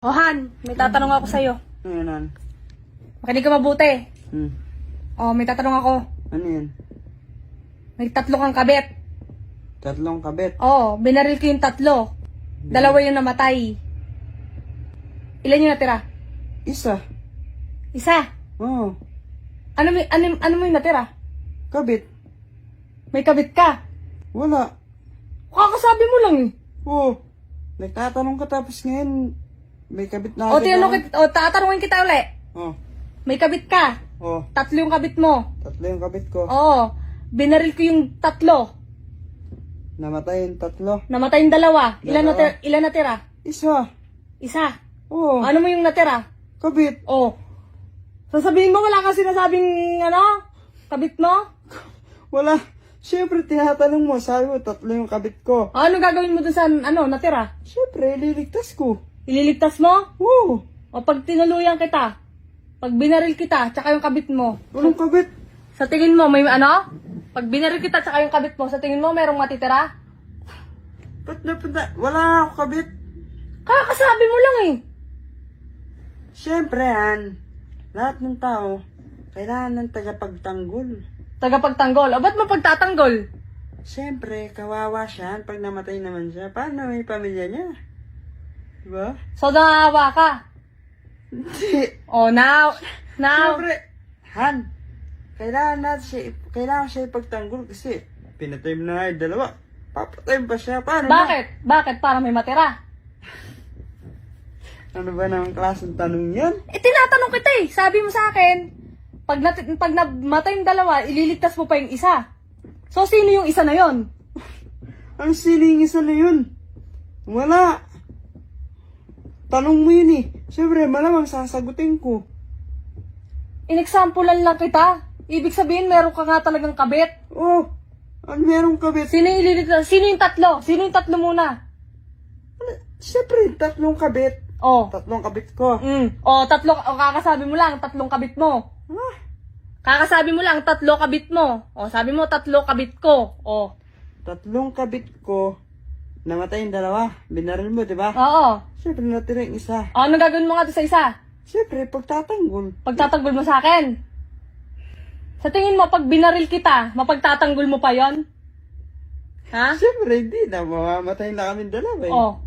Oh, Han, may tatanong ako sa'yo. Ano yan, Han? Makinig ka mabuti. Hmm. Oh, may tatanong ako. Ano yan? May 3 kang kabit. 3 kabit. Oh, binaril ko yung 3. 2 yung namatay. Ilan yung natira? Isa. Isa. Oo. Ano mo yung natira? Kabit. May kabit ka. Wala. Kakasabi mo lang eh. Oo. Nagtatanong ka tapos ngayon may kabit na O, agad ako. tatanungin kita uli. Oh. May kabit ka. Oh. 3 yung kabit mo. 3 yung kabit ko. Oo. Binaril ko yung 3. Namatay yung 3. Namatay yung 2. Dalawa. Ilan natira? Isa. Isa. Oo. Ano mo yung natira? Kabit. Oh. Sasabihin mo wala ka sinasabing kabit mo? Wala. Siyempre, tinatanong mo. Sabi mo, 3 yung kabit ko. Ano gagawin mo dun sa natira? Siyempre, liligtas ko. Ililigtas mo? Oo. O pag tinuluyan kita? Pag binaril kita, tsaka yung kabit mo? Walang kabit. Sa tingin mo, may Pag binaril kita, tsaka yung kabit mo, sa tingin mo, merong matitira? Ba't napunta? Wala ako kabit. Kakasabi mo lang eh. Siyempre, Han. Lahat ng tao, kailangan ng tagapagtanggol. Tagapagtanggol. O ba't mo pagtatanggol? Siyempre, kawawa siya pag namatay naman siya. Paano may pamilya niya? Diba? So, nangawa ka? Hindi. Oh, now. Siyempre, Han, kailangan siya ipagtanggol kasi pinatay mo na yung 2. Papatay pa siya. Paano na? Bakit? Bakit? Para may matira? Ano ba ng klaseng tanong yan? Tinatanong kita eh. Sabi mo sa akin, pag namatay yung 2, ililigtas mo pa yung isa. So, sino yung isa na yon? Ang siling isa na yun. Wala. Tanong mo yun eh. Siyempre, malamang sasagutin ko. In-examplean lang kita. Ibig sabihin, meron ka nga talagang kabit. Oh, merong kabit. Sino yung ililigtas? Sino yung 3? Sino yung 3 muna? Siyempre, 3 kabit. Oh. 3 kabit ko. Oh, 3. O, kakasabi mo lang, 3 kabit mo. Ah, Kakasabi mo lang, 3 kabit mo. O, sabi mo, 3 kabit ko. O. 3 kabit ko. Namatay yung 2. Binaril mo, di ba? Oo. Siyempre, natira yung isa. O, ano gagawin mo nga doon sa isa? Siyempre, pagtatanggol. Pagtatanggol mo sa akin. Sa tingin mo, pag binaril kita, mapagtatanggol mo pa yon? Ha? Siyempre, hindi na. Mamamatay na kami 2 eh. O.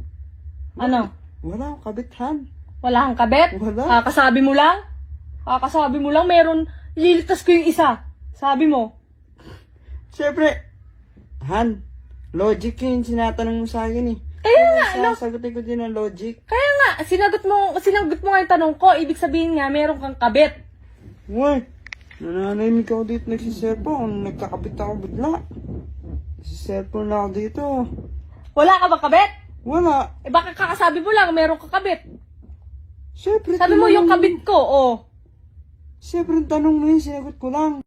Ano? Wala akong kabit, Han. Wala kang kabit? Wala. Kakasabi mo lang? Kakasabi mo lang, meron, ililigtas ko yung isa. Sabi mo. Siyempre, Han, logic yung sinatanong mo sa akin eh. Kaya nga, Sasagutin ko din ang logic. Kaya nga, sinagot mo nga yung tanong ko, ibig sabihin nga, meron kang kabit. Uy, nananahimik ako dito nagsiselfone. Nagkakabit ako bigla. Nagsiselfone na ako dito. Wala ka ba kabit? Wala. Eh baka kakasabi mo lang, meron ka kabit. Siyempre, Sabi mo yung kabit ko, oh. Siyempre, tanong mo yun, sinagot ko lang.